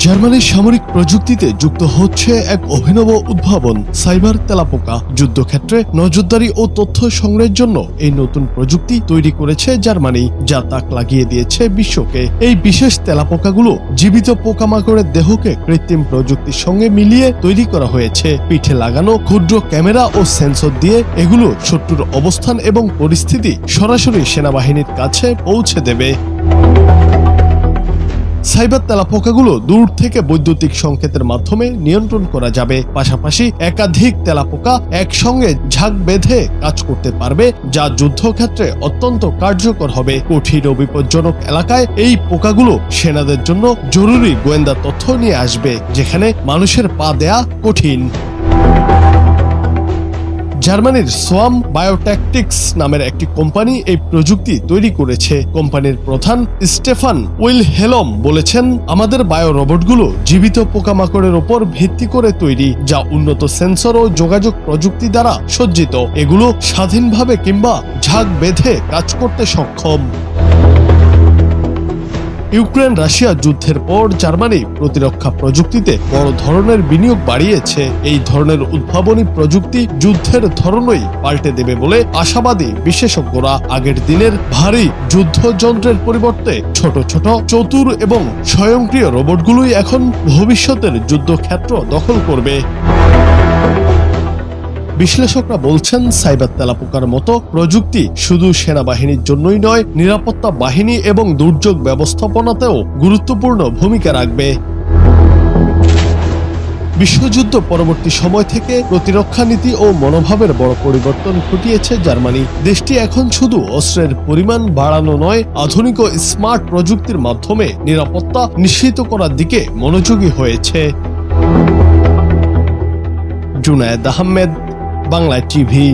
জার্মানির সামরিক প্রযুক্তিতে যুক্ত হচ্ছে এক অভিনব উদ্ভাবন, সাইবার তেলাপোকা। যুদ্ধক্ষেত্রে নজরদারি ও তথ্য সংগ্রহের জন্য এই নতুন প্রযুক্তি তৈরি করেছে জার্মানি, যা তাক লাগিয়ে দিয়েছে বিশ্বকে। এই বিশেষ তেলাপোকাগুলো জীবিত পোকামাকড়ের দেহকে কৃত্রিম প্রযুক্তির সঙ্গে মিলিয়ে তৈরি করা হয়েছে। পিঠে লাগানো ক্ষুদ্র ক্যামেরা ও সেন্সর দিয়ে এগুলো শত্রুর অবস্থান এবং পরিস্থিতি সরাসরি সেনাবাহিনীর কাছে পৌঁছে দেবে। সাইবার তেলাপোকাগুলো দূর থেকে বৈদ্যুতিক সংকেতের মাধ্যমে নিয়ন্ত্রণ করা যাবে। পাশাপাশি একাধিক তেলাপোকা একসঙ্গে ঝাঁক বেঁধে কাজ করতে পারবে, যা যুদ্ধক্ষেত্রে অত্যন্ত কার্যকর হবে। কঠিন ও বিপজ্জনক এলাকায় এই পোকাগুলো সেনাদের জন্য জরুরি গোয়েন্দা তথ্য নিয়ে আসবে, যেখানে মানুষের পা দেয়া কঠিন। জার্মানির সোয়াম বায়োটেকটিক্স নামের একটি কোম্পানি এই প্রযুক্তি তৈরি করেছে। কোম্পানির প্রধান স্টেফান উইলহেলম বলেছেন, আমাদের বায়ো রোবটগুলো জীবিত পোকামাকড়ের ওপর ভিত্তি করে তৈরি, যা উন্নত সেন্সর ও যোগাযোগ প্রযুক্তি দ্বারা সজ্জিত। এগুলো স্বাধীনভাবে কিংবা ঝাঁক বেঁধে কাজ করতে সক্ষম। ইউক্রেন রাশিয়া যুদ্ধের পর জার্মানি প্রতিরক্ষা প্রযুক্তিতে বড় ধরনের বিনিয়োগ বাড়িয়েছে। এই ধরনের উদ্ভাবনী প্রযুক্তি যুদ্ধের ধরনই পাল্টে দেবে বলে আশাবাদী বিশেষজ্ঞরা। আগের দিনের ভারী যুদ্ধযন্ত্রের পরিবর্তে ছোট ছোট চতুর এবং স্বয়ংক্রিয় রোবটগুলোই এখন ভবিষ্যতের যুদ্ধক্ষেত্র দখল করবে। বিশ্লেষকরা বলছেন, সাইবার তেলাপোকার মতো প্রযুক্তি শুধু সেনাবাহিনীর জন্যই নয়, নিরাপত্তা বাহিনী এবং দুর্যোগ ব্যবস্থাপনাতেও গুরুত্বপূর্ণ ভূমিকা রাখবে। বিশ্বযুদ্ধ পরবর্তী সময় থেকে প্রতিরক্ষা নীতি ও মনোভাবের বড় পরিবর্তন ঘটিয়েছে জার্মানি। দেশটি এখন শুধু অস্ত্রের পরিমাণ বাড়ানো নয়, আধুনিক ও স্মার্ট প্রযুক্তির মাধ্যমে নিরাপত্তা নিশ্চিত করার দিকে মনোযোগী হয়েছে। জুনায়েদ আহমেদ, বাংলা টিভি।